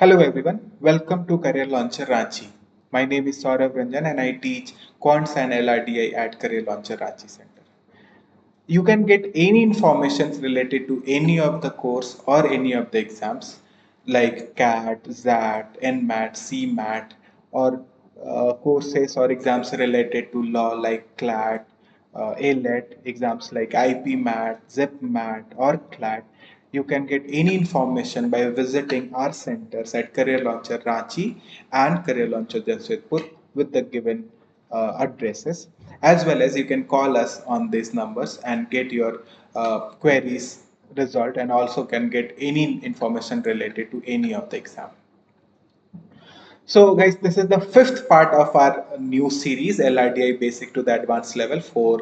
Hello everyone, welcome to Career Launcher Ranchi. My name is Saurav Ranjan and I teach Quants and LRDI at Career Launcher Ranchi Center. You can get any information related to any of the course or any of the exams like CAT, XAT, NMAT, CMAT or courses or exams related to law like CLAT, ALET, exams like IPMAT, ZipMAT or CLAT. You can get any information by visiting our centers at Career Launcher Ranchi and Career Launcher Jamshedpur with the given addresses, as well as you can call us on these numbers and get your queries resolved, and also can get any information related to any of the exam. So guys, this is the fifth part of our new series LRDI Basic to the Advanced Level for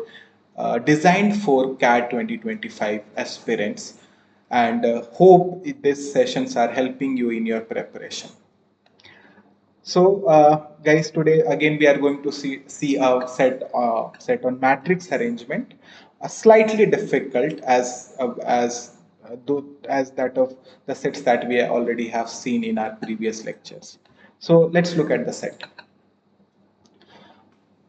designed for CAT 2025 aspirants, and hope these sessions are helping you in your preparation. So, guys, today again we are going to see a set on matrix arrangement, slightly difficult as that of the sets that we already have seen in our previous lectures. So let's look at the set.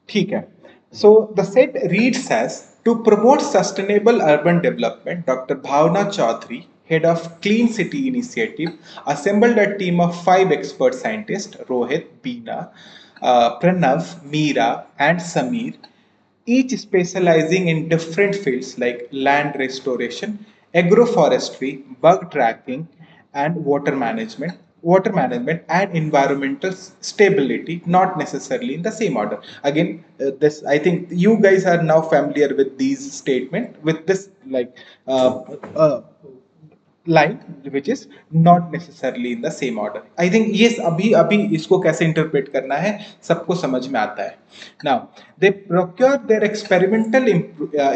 ठीक है. So the set reads as to promote sustainable urban development. Dr. Bhavna Chaudhary, head of Clean City Initiative, assembled a team of 5 expert scientists: Rohit, Beena, Pranav, Meera, and Sameer, each specializing in different fields like land restoration, agroforestry, bug tracking, and water management and environmental stability, not necessarily in the same order. Again, this I think you guys are now familiar with these statement with this like uh, line which is not necessarily in the same order. I think yes, अभी अभी इसको कैसे interpret करना है सबको समझ में आता है. Now they procure their experimental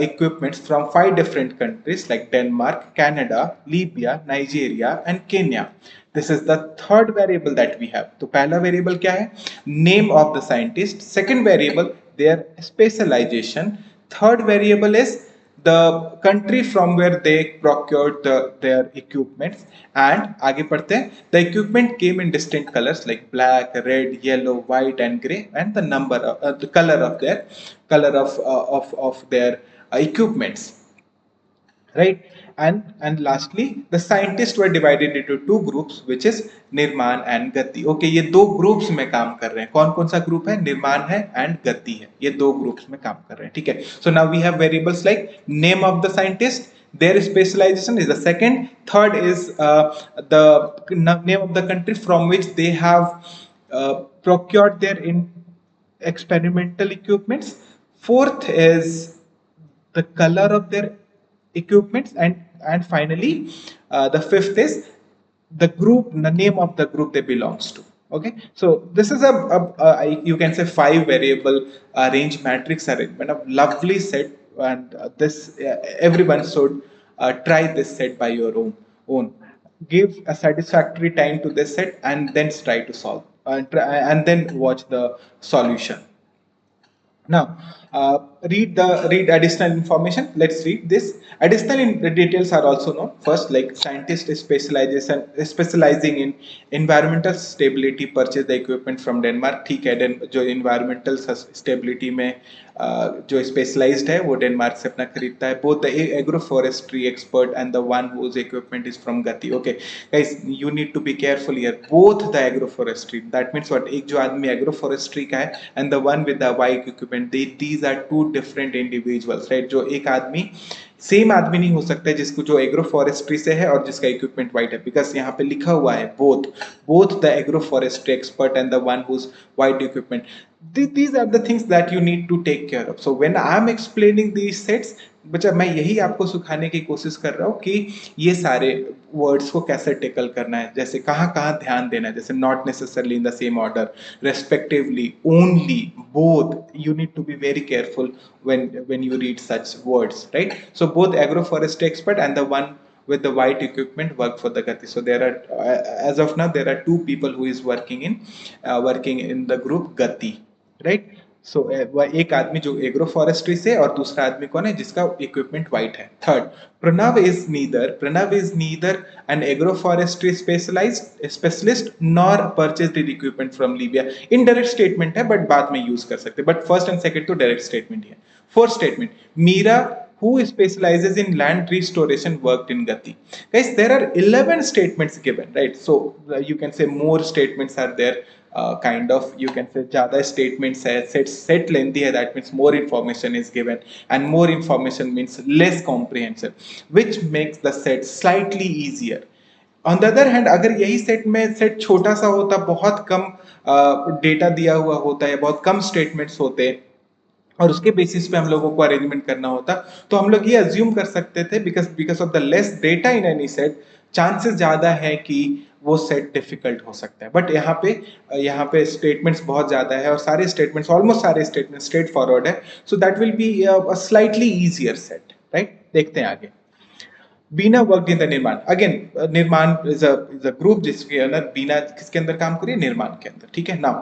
equipments from 5 different countries like Denmark, Canada, Libya, Nigeria and Kenya. This is the third variable that we have. तो पहला variable क्या है? Name of the scientist. Second variable their specialization. Third variable is the country from where they procured their equipments. And आगे बढ़ते हैं. The equipment came in distinct colors like black, red, yellow, white, and gray, and the color of their equipments, right? And lastly the scientists were divided into two groups, which is Nirman and Gati. Okay, ये दो groups में काम कर रहे हैं. कौन कौन सा ग्रुप है? निर्माण है एंड गति है. ये दो ग्रुप्स में काम कर रहे हैं. ठीक है. So now we have variables like name of the scientist, their specialization is the second, third is the name of the country from which they have procured their experimental equipments, fourth is the color of their equipments, and finally the fifth is the name of the group they belongs to. Okay, so this is you can say 5 variable range matrix arrangement, a lovely set. And this everyone should try this set by your own. Give a satisfactory time to this set and then try to solve and then watch the solution. Now, read additional information. Let's read this. The details are also known. First, like scientist specializing in environmental stability, purchase the equipment from Denmark. ठीक है, जो environmental stability में जो specialized है वो Denmark से अपना खरीदता है. Both the agroforestry expert and the one whose equipment is from Gati. Okay, guys, you need to be careful here. Both the agroforestry, that means what, एक जो आदमी agroforestry का है and the one with the white equipment, these are two different individuals, right? जो एक आदमी same आदमी नहीं हो सकता है जिसको जो एग्रो फॉरेस्ट्री से है और जिसका इक्विपमेंट व्हाइट है, बिकॉज यहाँ पे लिखा हुआ है both the agro forestry expert and the one whose white equipment. These are the things that you need to take care of. So when I am explaining these sets, बच्चा मैं यही आपको सिखाने की कोशिश कर रहा हूँ कि ये सारे वर्ड्स को कैसे टेकल करना है, जैसे कहाँ कहाँ ध्यान देना है, जैसे not necessarily in the same order, respectively, only, both. You need to be very careful when you read such words, right? So both agroforestry expert and the one with the white equipment work for the Gati. So there are as of now there are two people who is working in the group Gati, right? सो एक आदमी जो agro forestry से, और दूसरा आदमी कौन है जिसका इक्विपमेंट व्हाइट है। Third, Pranav is neither an agro forestry specialized specialist nor purchased equipment from Libya. Indirect statement है बट बाद में यूज कर सकते, बट फर्स्ट एंड सेकंड तो डायरेक्ट स्टेटमेंट ही है। Fourth statement, Meera who specializes in land restoration worked in Gati. Guys, there are 11 statements given, right? So you can say more statements are there. Kind of, you can say ज़्यादा statements है, set lengthy है, that means more information is given, and more information means less comprehension, which makes the set slightly easier. On the other hand, अगर यही set छोटा सा होता, बहुत कम data दिया हुआ होता है, बहुत कम स्टेटमेंट्स होते, और उसके बेसिस पे हम लोगों को अरेंजमेंट करना होता, तो हम लोग ये अज्यूम कर सकते थे because of the less data in any set, chances ज्यादा है कि वो सेट डिफिकल्ट हो सकता है। बट यहाँ पे स्टेटमेंट्स बहुत ज्यादा है, और सारे स्टेटमेंट्स, ऑलमोस्ट सारे स्टेटमेंट्स स्ट्रेट फॉरवर्ड है, सो that will be a slightly easier said, right. देखते हैं आगे। बीना वर्कड इन द निर्माण, अगेन निर्माण इज अ ग्रुप जिसके अंदर बीना किसके अंदर काम करिए, निर्माण के अंदर, ठीक है। Now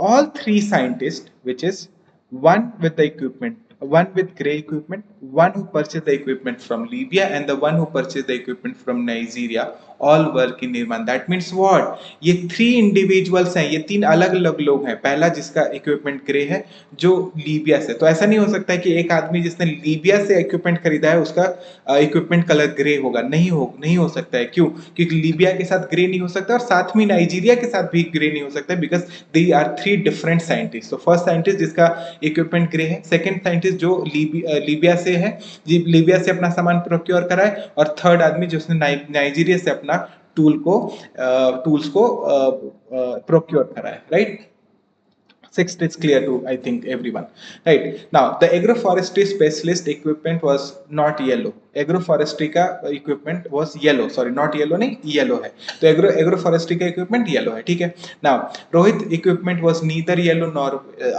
all three scientists, which is one with the equipment, one with gray equipment, one who purchased the equipment from Libya, and the one who purchased the equipment from Nigeria, all work in Nirman. That means what? ये three individuals हैं, ये तीन अलग अलग लोग हैं। पहला जिसका equipment ग्रे है, जो लीबिया से, तो ऐसा नहीं हो सकता है कि एक आदमी जिसने लीबिया से equipment खरीदा है उसका equipment कलर ग्रे होगा, नहीं हो सकता है। क्यों? क्योंकि लीबिया के साथ ग्रे नहीं हो सकता, और साथ में नाइजीरिया के साथ भी ग्रे नहीं हो सकता, because they are three different scientist. तो फर्स्ट साइंटिस्ट जिसका इक्विपमेंट ग्रे है, सेकंड साइंटिस्ट जो लीबिया से है, लीबिया से अपना सामान प्रोक्योर करा है, और थर्ड आदमी जिसने नाइजीरिया से अपना टूल्स को प्रोक्योर करा है, right. Sixth is clear to, I think, everyone, right? Now the agroforestry specialist equipment was not yellow. Agroforestry का equipment was yellow, sorry, not yellow नहीं, yellow है, तो agroforestry का equipment yellow है, ठीक है। Now Rohit equipment was neither yellow nor,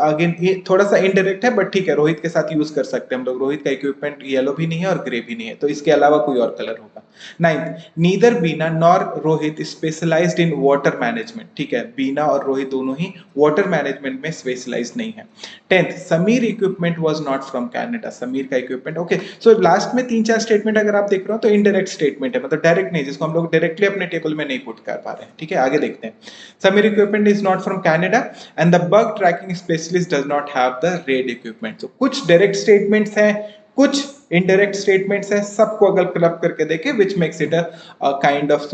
again ये थोड़ा सा indirect है, but ठीक है, रोहित के साथ यूज कर सकते हैं हम लोग। रोहित का equipment yellow भी नहीं है और ग्रे भी नहीं है, तो इसके अलावा कोई और कलर होगा। Ninth, neither Bina nor Rohit specialized in water management, ठीक है, बीना और रोहित दोनों ही वाटर मैनेजमेंट में स्पेशलाइज्ड नहीं है। Tenth, Sameer equipment was not from Canada, Sameer का इक्विपमेंट, ओके। सो लास्ट में तीन चार स्टेटमेंट अगर आप देख रहे हो तो इनडायरेक्ट स्टेटमेंट है, मतलब डायरेक्ट नहीं, जिसको हम लोग डायरेक्टली अपने टेबल में नहीं पुट कर पा रहे हैं, ठीक है। आगे देखते हैं। Sameer equipment is not from Canada and the bug tracking specialist does not have the red equipment. तो कुछ डायरेक्ट स्टेटमेंट्स हैं, कुछ इनडायरेक्ट स्टेटमेंट्स है, सबको अगर क्लब करके देखें, which makes it a kind of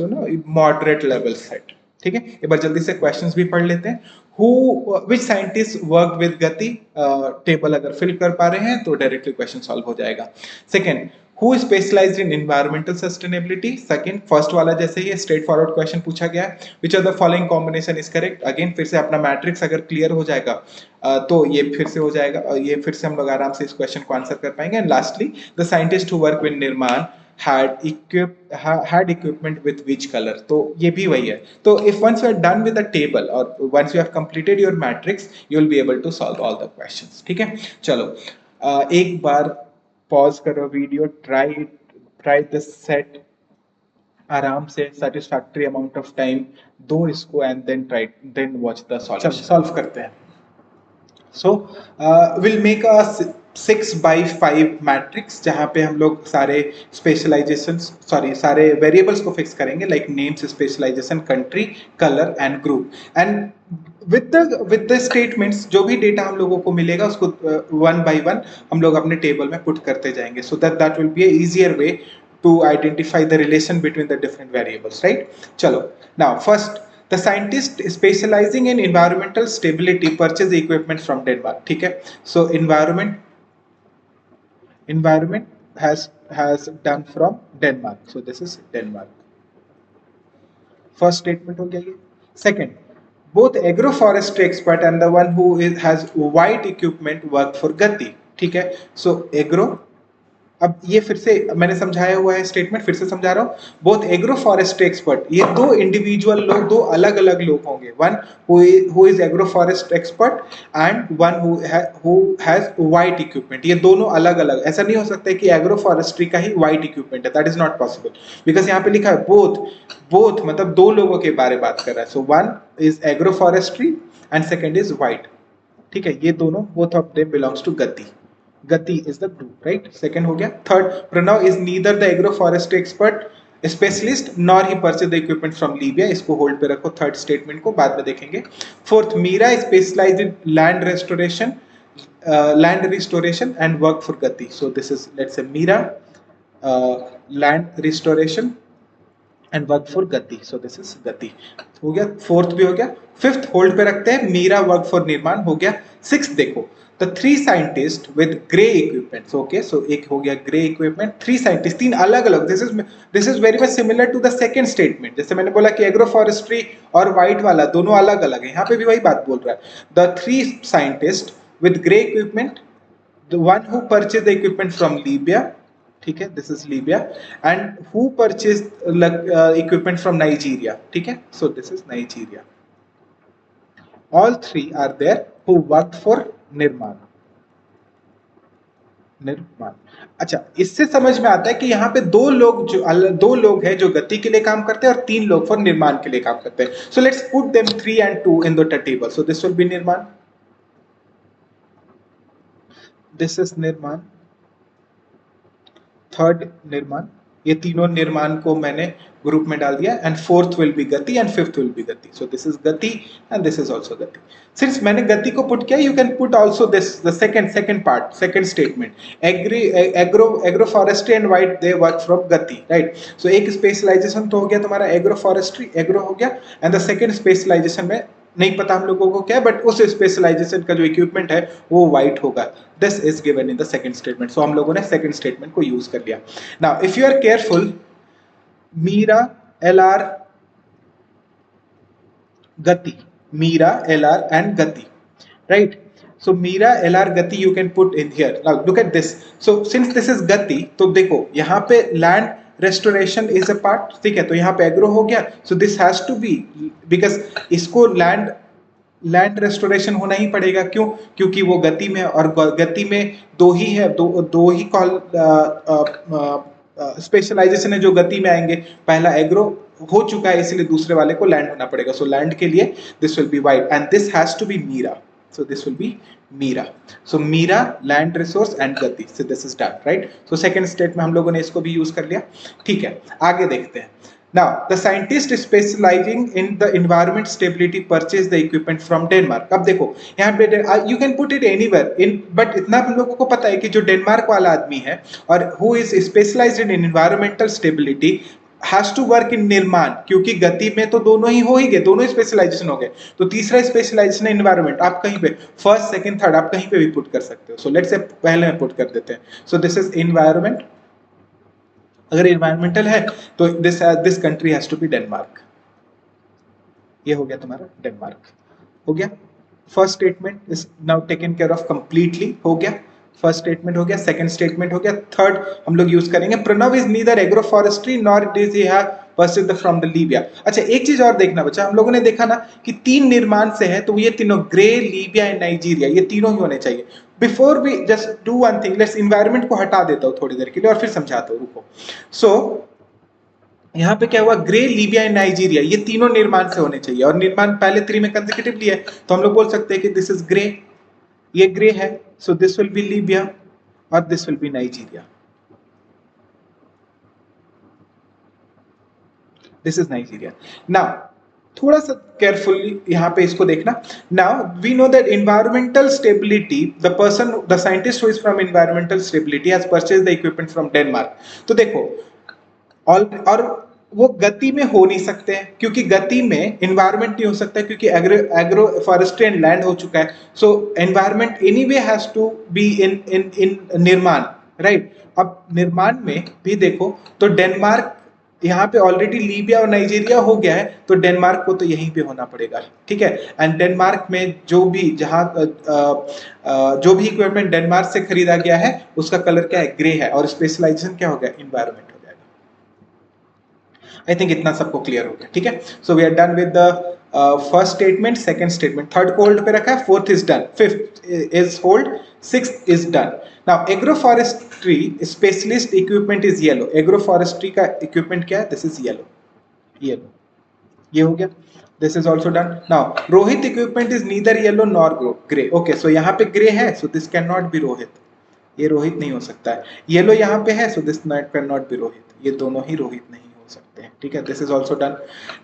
moderate level set, ठीक है। एक बार जल्दी से क्वेश्चंस भी पढ़ लेते हैं। विच साइंटिस्ट वर्क विद गति, टेबल अगर फिल कर पा रहे हैं तो डायरेक्टली क्वेश्चन सॉल्व हो जाएगा। Second, who specialized in environmental sustainability, second first वाला जैसे ही स्ट्रेट फॉरवर्ड क्वेश्चन पूछा गया है। Which are the following combination is correct, again फिर से अपना मैट्रिक्स अगर क्लियर हो जाएगा तो ये फिर से हो जाएगा, और ये फिर से हम लोग आराम से इस क्वेश्चन को आंसर कर पाएंगे। And lastly, the scientist who work with निर्माण had equipment with which color, तो ये भी वही है। तो if once you are done with the table or once you have completed your matrix, you will be able to solve all the questions, ठीक है। चलो एक बार पॉज करो वीडियो, ट्राई दिस सेट आराम से, satisfactory amount of time दो इसको, and then watch the solution। Solve करते हैं। So we'll make a 6x5 matrix, जहां पे हम लोग सारे सारे वेरिएबल्स को फिक्स करेंगे, like names, specialization, country, colour and group. And with the statements जो भी डेटा हम लोगों को मिलेगा उसको वन बाय वन हम लोग अपने टेबल में पुट करते जाएंगे, so that will be a easier way to identify the relation between the different variables, right. चलो, now first, the scientist specializing in environmental stability purchase equipment from Denmark, ठीक है। So environment has done from Denmark, so this is Denmark। First statement हो गया ये। Second, both agroforestry expert and the one who has white equipment work for Gati, ठीक है। So agro, अब ये फिर से मैंने समझाया हुआ है स्टेटमेंट, फिर से समझा रहा हूँ। बोथ एग्रो फॉरेस्ट्री एक्सपर्ट, ये दो इंडिविजुअल लोग, दो अलग अलग लोग होंगे, one who is agro forest expert and one who has white equipment. ये दोनों अलग अलग, ऐसा नहीं हो सकता है कि एग्रो फॉरेस्ट्री का ही वाइट इक्विपमेंट है, that is not possible, because यहाँ पे लिखा है बोथ मतलब दो लोगों के बारे में बात कर रहा है। So one is agro forestry and second is white, ठीक है, ये दोनों both of them belongs to Gati. Gati is the group, right. Second हो गया. Third, Pranav is neither the agro forestry expert specialist nor he purchase the equipment from Libya. इसको hold पे रखो, third statement को बाद में देखेंगे. Fourth, Meera specialized in land restoration, land restoration and work for Gati. So this is, let's say, Mira, land restoration and work for Gati. So this is Gati. हो गया. Fourth भी हो गया. फिफ्थ होल्ड पे रखते हैं, मीरा वर्क फॉर निर्माण. हो गया. सिक्स देखो, the three scientist with grey equipment. Okay, so एक हो गया ग्रे इक्विपमेंट. थ्री साइंटिस्ट, तीन अलग अलग. This is very much similar to the second statement. जैसे मैंने बोला कि एग्रो फॉरेस्ट्री और व्हाइट वाला दोनों अलग अलग है, यहाँ पे भी वही बात बोल रहा है. The three scientist with gray equipment, the one who purchased the equipment from Libya, ठीक है, this is Libya, and who purchased equipment from Nigeria, ठीक है, so this is Nigeria. All three are there who worked for निर्माण. अच्छा, इससे समझ में आता है कि यहाँ पे दो लोग हैं जो गति के लिए काम करते हैं और तीन लोग फॉर निर्माण के लिए काम करते हैं. So let's put them 3 and 2 in the table. So this will be निर्माण. दिस इज निर्माण. थर्ड निर्माण. ये तीनों निर्माण को मैंने ग्रुप में डाल दिया. एंड फोर्थ विल बी गति एंड फिफ्थ विल बी गति. सो दिस इज गति एंड दिस इज आल्सो गति. सिंस मैंने गति को पुट किया, you can put also this, the second part, second statement. Agro forestry and white they work from गति, right. सो एक स्पेशलाइजेशन तो हो गया तुम्हारा एग्रो फॉरेस्ट्री, एग्रो हो गया. एंड द सेकंड स्पेशलाइजेशन में नहीं पता हम लोगों को क्या है, बट उस स्पेशलाइजेशन का जो इक्विपमेंट है वो व्हाइट होगा. This is given in the second statement. So हम लोगों ने सेकंड स्टेटमेंट को यूज कर लिया. Now if you are careful, Mira, LR, Gati, Mira, LR and Gati, right. So Mira, LR, Gati you can put in here. Now look at this. So since this is Gati, तो देखो यहाँ पे land restoration is a part, ठीक है, तो यहाँ पे agro हो गया. So this has to be, because इसको land restoration होना ही पड़ेगा. क्यों? क्योंकि वो गति में, और गति में दो ही है, दो ही कॉल स्पेशलाइजेशन है जो गति में आएंगे. पहला एग्रो हो चुका है, इसलिए दूसरे वाले को लैंड होना पड़ेगा. सो लैंड के लिए this will be white and this has to be Meera. So this will be Mira. So Mira, land resource and Gati. So this is done, right? So second state में हम लोगों ने इसको भी यूज कर लिया. ठीक है, आगे देखते हैं. Now the scientist specializing in the environment stability purchased the equipment from Denmark. अब देखो यहाँ पे you can put it anywhere in, but इतना हम लोगों को पता है कि जो डेनमार्क वाला आदमी है और who is specialized in environmental stability has to work in निर्माण, क्योंकि गति में तो दोनों ही हो ही गए, दोनों ही स्पेशलाइजेशन हो गए. तो तीसरा स्पेशलाइजेशन है एनवायरमेंट. आप कहीं पे फर्स्ट, सेकंड, थर्ड आप कहीं पे भी पुट कर सकते हो. सो लेट्स से पहले में पुट कर देते हैं. So this is environment. अगर एनवायरमेंटल है तो this country has to be Denmark. ये हो गया तुम्हारा डेनमार्क. हो गया. First statement is now taken care of completely. हो गया. फर्स्ट स्टेटमेंट हो गया, सेकंड स्टेटमेंट हो गया. थर्ड हम लोग यूज करेंगे, Pranav is neither agro forestry nor does he have purchased from the Libya. अच्छा, एक चीज और देखना बच्चा, हम लोगों ने देखा ना कि तीन निर्माण से है, तो ये तीनों ग्रे, लीबिया एंड नाइजीरिया, ये तीनों ही होने चाहिए. Before we just do one thing, let's environment को हटा देता हूं थोड़ी देर के लिए और फिर समझाता हूं, रुको. सो यहाँ पे क्या हुआ, ग्रे, लीबिया एंड नाइजीरिया, ये तीनों निर्माण से होने चाहिए. और निर्माण पहले थ्री में कंसेक्यूटिवली है, तो हम लोग बोल सकते हैं कि दिस इज ग्रे, ये ग्रे है, so this will be Libya और this will be Nigeria. This is Nigeria. Now थोड़ा सा केयरफुली यहाँ पे इसको देखना. Now we know that environmental stability, the scientist who is from environmental stability has purchased the equipment from Denmark. तो देखो और वो गति में हो नहीं सकते हैं, क्योंकि गति में एनवायरमेंट नहीं हो सकता है, क्योंकि एग्रो फॉरेस्ट्री एंड लैंड हो चुका है. So environment anyway has to be in Nirman, right. अब निर्माण में भी देखो तो डेनमार्क, यहाँ पे ऑलरेडी लीबिया और नाइजीरिया हो गया है, तो डेनमार्क को तो यहीं पे होना पड़ेगा, ठीक है. एंड डेनमार्क में जो भी जो भी इक्विपमेंट डेनमार्क से खरीदा गया है उसका कलर क्या है, ग्रे है, और स्पेशलाइजेशन क्या हो गया, एनवायरमेंट. आई थिंक इतना सबको क्लियर हो गया, ठीक है. So we are done with the first statement, second statement, third को होल्ड पे रखा है, fourth is done, fifth is hold, sixth is done. Now agroforestry specialist equipment is yellow. Agroforestry का equipment क्या है, this is yellow. ये हो गया. This is also done. Now Rohit equipment is neither yellow nor gray. Okay, so यहाँ पे gray है, so this cannot be Rohit. ये रोहित नहीं हो सकता है. येलो यहाँ पे है, so this can not B Rohit. ये दोनों ही रोहित नहीं हो सकते हैं. ठीक है, this is also done.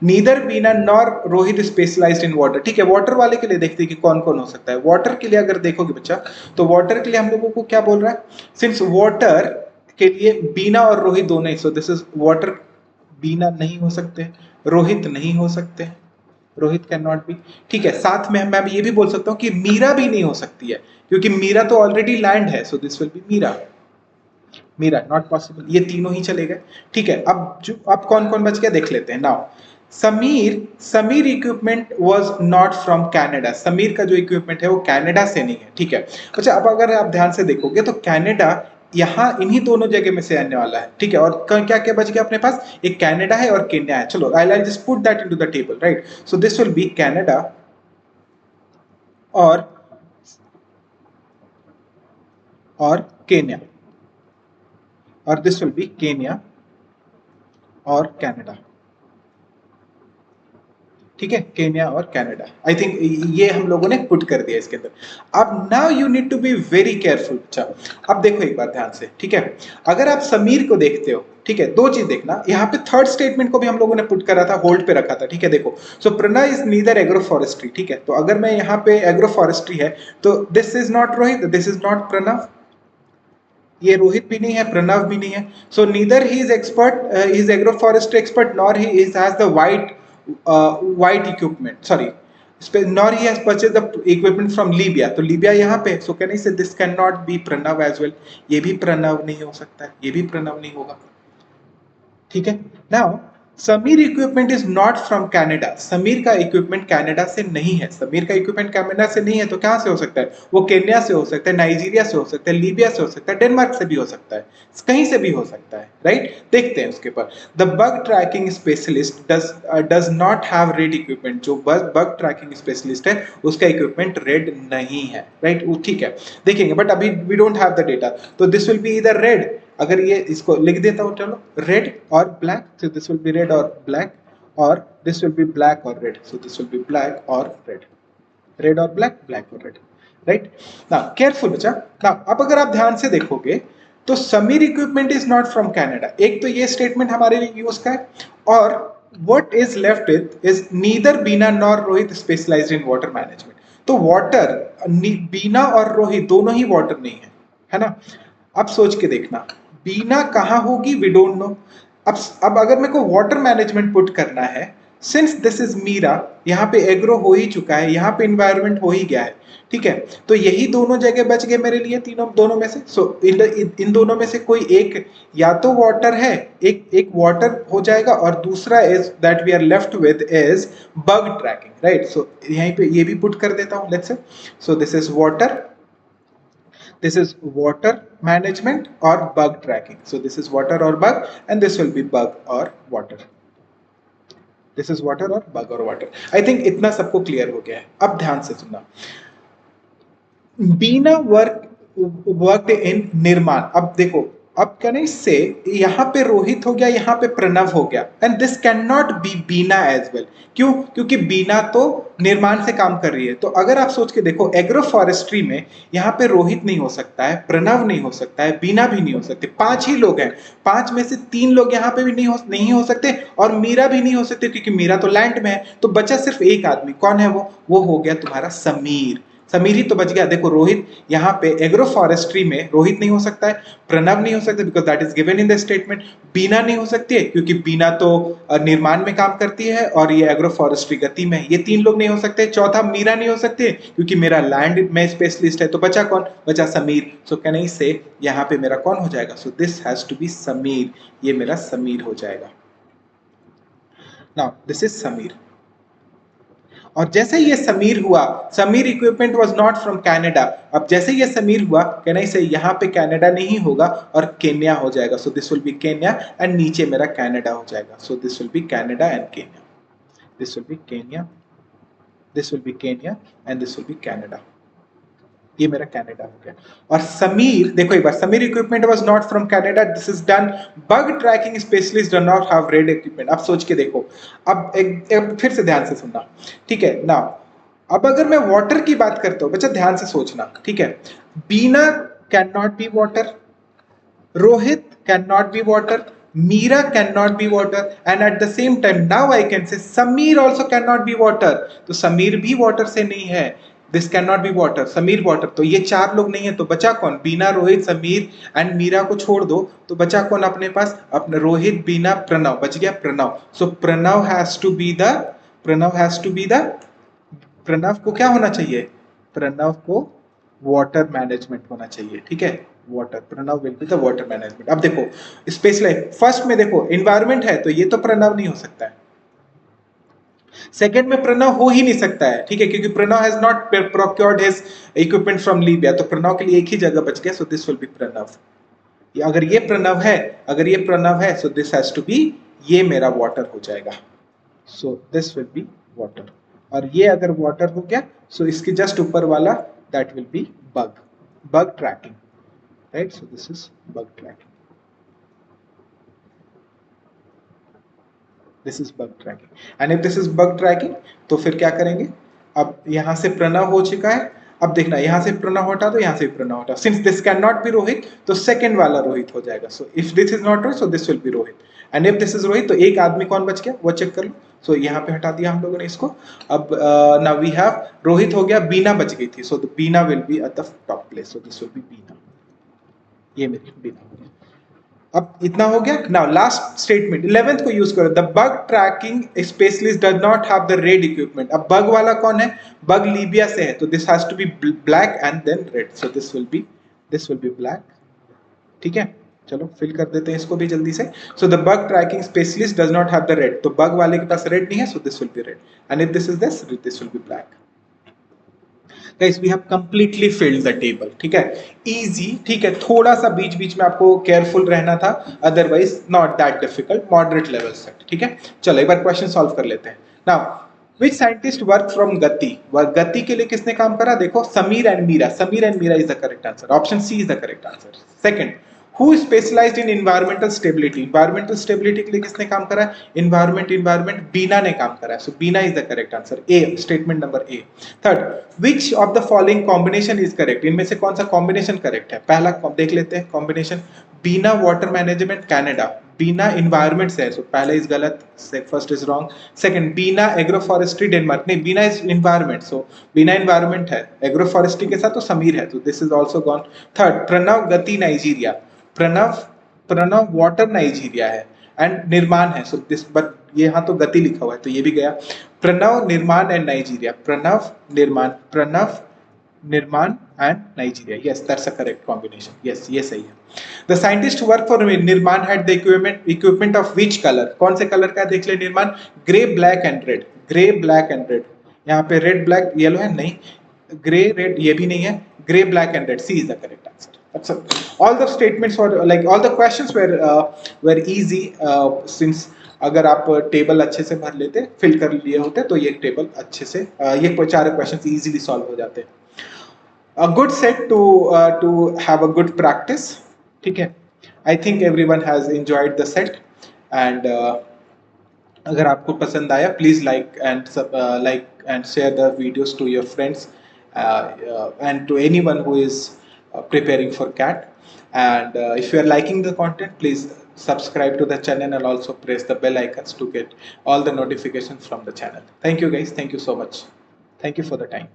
Neither Bina nor Rohit specialized in water. ठीक है, वाटर वाले के लिए देखते हैं कि कौन कौन हो सकता है. वाटर के लिए अगर देखोगे बच्चा, तो वाटर के लिए हम लोगों को क्या बोल रहा है, सिंस वाटर के लिए बीना और रोहित दोनों ही, सो दिस इज वाटर. बीना नहीं हो सकते, रोहित नहीं हो सकते, रोहित कैन नॉट बी. ठीक है, साथ में मैं ये भी बोल सकता हूँ कि मीरा भी नहीं हो सकती है, क्योंकि मीरा तो ऑलरेडी लैंड है, so this will be Meera. Meera not possible. ये तीनों ही चले गए. ठीक है, अब कौन कौन बच गया देख लेते हैं. Now Sameer equipment was not from Canada. Sameer का जो इक्विपमेंट है वो कनाडा से नहीं है. ठीक है, अच्छा अब अगर आप ध्यान से देखोगे तो कनाडा यहाँ इन्हीं दोनों जगह में से आने वाला है. ठीक है, और क्या क्या बच गया अपने पास, एक कनाडा है और केन्या है. चलो I will just put that into the table, right. So this will be Canada और केन्या, और दिस विल बी केन्या और कनाडा. ठीक है, केन्या और कनाडा. आई थिंक ये हम लोगों ने पुट कर दिया इसके अंदर. अब now you need to be very careful. अच्छा अब देखो एक बार ध्यान से. ठीक है, अगर आप समीर को देखते हो, ठीक है, दो चीज देखना. यहाँ पे थर्ड स्टेटमेंट को भी हम लोगों ने पुट करा था, होल्ड पे रखा था. ठीक है, देखो, so Pranav is neither agro forestry. ठीक है, तो अगर मैं यहाँ पे एग्रो फॉरेस्ट्री है, तो this is not Rohit, this is not Pranav. ये रोहित भी नहीं है, प्रणव भी नहीं है. So neither he is expert, he is agro forestry expert, nor he is has the white equipment, sorry, nor he has purchased the equipment from Libya. तो Libya यहाँ पे, so can I say this cannot be Pranav as well. ये भी प्रणव नहीं हो सकता है, ये भी प्रणव नहीं होगा. ठीक है, now Sameer equipment is not from Canada. Sameer का इक्विपमेंट कनाडा से नहीं है. समीर का इक्विपमेंट कनाडा से नहीं है, तो कहां से हो सकता है, वो केन्या से हो सकता है, नाइजीरिया से हो सकता है, लीबिया से हो सकता है, डेनमार्क से भी हो सकता है, कहीं से भी हो सकता है, राइट. देखते हैं उसके ऊपर. The bug tracking specialist does not have red equipment. जो बग ट्रैकिंग स्पेशलिस्ट है उसका इक्विपमेंट रेड नहीं है, राइट. ठीक है, देखेंगे, बट अभी we don't have the data, तो दिस विल बी इधर रेड. अगर ये इसको लिख देता हूं, चलो, रेड और black, so this will be red और ब्लैक, और this will be black और red, so this will be black और red, रेड और ब्लैक, ब्लैक और रेड, राइट. नाउ केयरफुल बच्चा. नाउ अब अगर आप ध्यान से देखोगे तो Sameer equipment is not from Canada. एक तो ये स्टेटमेंट हमारे लिए यूज का है, और what is left with is neither Bina nor Rohit specialized in water management. तो वाटर, बीना और रोहित दोनों ही वाटर नहीं है ना. अब सोच के देखना, बीना कहां होगी, वी डोंट नो. अब अगर मेरे को वाटर मैनेजमेंट पुट करना है, सिंस दिस इज मीरा, यहाँ पे एग्रो हो ही चुका है, यहाँ पे इन्वायरमेंट हो ही गया है. ठीक है, तो यही दोनों जगह बच गए मेरे लिए, दोनों में से. सो इन दोनों में से कोई एक या तो वाटर है, एक वाटर हो जाएगा, और दूसरा is that we are left with is bug tracking, right. So यहीं पे ये भी पुट कर देता हूं, let's say. So this is water, this is water management or bug tracking. So this is water or bug, and this will be bug or water. This is water or bug or water. I think इतना सबको clear हो गया है. अब ध्यान से सुनना. बीना work in निर्माण. अब देखो, अब क्या नहीं से यहाँ पे रोहित हो गया, यहाँ पे प्रणव हो गया, and this can not be Bina as well. क्यों, क्योंकि बीना तो निर्माण से काम कर रही है. तो अगर आप सोच के देखो, एग्रो फॉरेस्ट्री में यहाँ पे रोहित नहीं हो सकता है, प्रणव नहीं हो सकता है, बीना भी नहीं हो सकते. 5 ही लोग हैं, 5 में से 3 लोग यहाँ पे भी नहीं हो सकते, और मीरा भी नहीं हो सकते, क्योंकि मीरा तो लैंड में है. तो बचा सिर्फ एक आदमी. कौन है वो हो गया तुम्हारा समीर. समीर ही तो बच गया. देखो, रोहित यहाँ पे एग्रो फॉरेस्ट्री में रोहित नहीं हो सकता है, प्रणव नहीं हो सकता because that is given in the statement, Beena नहीं हो सकती है क्योंकि बीना तो निर्माण में काम करती है और ये एग्रो फॉरेस्ट्री गति में. ये 3 लोग नहीं हो सकते. चौथा मीरा नहीं हो सकते क्योंकि मेरा लैंड में स्पेशलिस्ट है. तो बचा कौन, बचा समीर. सो कैन आई से यहाँ पे मेरा कौन हो जाएगा, so this has to be Sameer. ये मेरा समीर हो जाएगा. Now this is Sameer. और जैसे ये समीर हुआ, Sameer equipment was not from Canada. अब जैसे ये समीर हुआ, कैन आई से यहाँ पे कनाडा नहीं होगा और केन्या हो जाएगा. So this will be Kenya, and नीचे मेरा कनाडा हो जाएगा. So this will be Canada and Kenya. This will be Kenya, this will be Kenya, and this will be Canada. ये मेरा कनाडा हो गया। और समीर, देखो एक बार, Sameer equipment was not from Canada, this is done, bug tracking specialist do not have red equipment. अब सोच के देखो, अब एक फिर से ध्यान से सुनना, ठीक है ना। अब अगर मैं वाटर की बात करता हूं, बच्चा ध्यान से सोचना, ठीक है। Beena can not be water, Rohit cannot be water, Meera cannot be water, and at the same time now I can say Sameer also cannot be water. तो समीर भी water से नहीं है, this can not be water, Sameer water, तो ये चार लोग नहीं है, तो बचा कौन? बीना, रोहित, समीर एंड मीरा को छोड़ दो, तो बचा कौन अपने पास? अपने रोहित, बीना, प्रणव, बच गया Pranav. So Pranav has to be the, Pranav has to be the, Pranav को क्या होना चाहिए? प्रणव को वाटर मैनेजमेंट होना चाहिए, ठीक है, water, Pranav will be the water management. अब देखो स्पेस लाइन, फर्स्ट में देखो एनवायरमेंट है, तो ये तो प्रणव नहीं हो सकता है। सेकंड में प्रणव हो ही नहीं सकता है, ठीक है, क्योंकि Pranav has not procured his equipment from Libya, तो प्रणव के लिए एक ही जगह बच गया, so this will be Pranav. अगर ये प्रणव है, अगर ये प्रणव है, so this has to be, ये मेरा वाटर हो जाएगा, so this will be water. और ये अगर वाटर हो गया, सो इसके जस्ट ऊपर वाला that will be bug, bug tracking, right, so this is bug tracking, this is bug tracking. And if this is bug tracking, तो फिर क्या करेंगे? अब यहां से प्रणव हो चुका है, अब देखना यहां से प्रणव हटा दो, यहां से प्रणव हटा, since this can not B Rohit, तो सेकंड वाला रोहित हो जाएगा, so if this is not Rohit, so this will B Rohit, and if this is Rohit, तो एक आदमी कौन बच गया वो चेक कर लो। सो यहाँ पे हटा दिया हम लोगों ने इसको। अब नाउ वी हैव रोहित हो गया, बीना बच गई थी, so the Beena will be at the top place, so this will be Beena, ये मेरी बीना हो गया। अब इतना हो गया। नाउ लास्ट स्टेटमेंट 11th को यूज करो, the bug tracking specialist does not have the red equipment. अब बग वाला कौन है? बग लीबिया से है, तो this has to be black and then red, so this will be black, ठीक है। चलो फिल कर देते हैं इसको भी जल्दी से। So the bug tracking specialist does not have the red, तो बग वाले के पास रेड नहीं है, so this will be red, and if this is this will be black. Guys we have completely filled the table, ठीक है, easy, ठीक है, थोड़ा सा बीच बीच में आपको केयरफुल रहना था, otherwise not that difficult, moderate level set, ठीक है। चलो एक बार क्वेश्चन सॉल्व कर लेते हैं। Now which scientist work from Gati, Gati के लिए किसने काम करा? देखो Sameer and Meera, Sameer and Meera is the correct answer, option C is the correct answer. Second, who specialized in environmental stability, environmental stability के लिए किसने काम करा? environment बीना ने काम करा है, so Bina is the correct answer, A, statement number A। third, which of the following combination is correct, इनमें से कौन सा कॉम्बिनेशन करेक्ट है? पहला देख लेते हैं combination, Beena water management Canada, Beena environment से है, सो पहला इज गलत, first is wrong. Second, Beena agro forestry Denmark, नहीं Beena is environment, so Beena environment है, एग्रो फॉरेस्ट्री के साथ तो समीर है, तो this is also gone. Third, Pranav Gati Nigeria, Pranav water Nigeria है, एंड निर्माण है, सो दिस, बट ये यहाँ तो गति लिखा हुआ है, तो ये भी गया। प्रणव, निर्माण एंड नाइजीरिया, प्रणव निर्माण and Nigeria, yes that's a correct combination, yes ये सही है। द साइंटिस्ट वर्क फॉर निर्माण had the equipment of which colour, कौन से कलर का देख ले निर्माण? Grey, black and red, grey, black and red, यहाँ पे रेड, ब्लैक, येलो है नहीं, ग्रे, रेड ये भी नहीं है, grey, black and red, C is the correct answer. अच्छा, all the statements were like all the questions were easy since अगर आप टेबल अच्छे से भर लेते, फिल कर लिए होते, तो ये टेबल अच्छे से ये चार क्वेश्चंस इजीली सॉल्व हो जाते। A good set to have a good practice, ठीक है। I think everyone has enjoyed the set and अगर आपको पसंद आया please like and share the videos to your friends and to anyone who is preparing for CAT, and if you are liking the content, please subscribe to the channel and also press the bell icons to get all the notifications from the channel. Thank you guys, thank you so much, thank you for the time.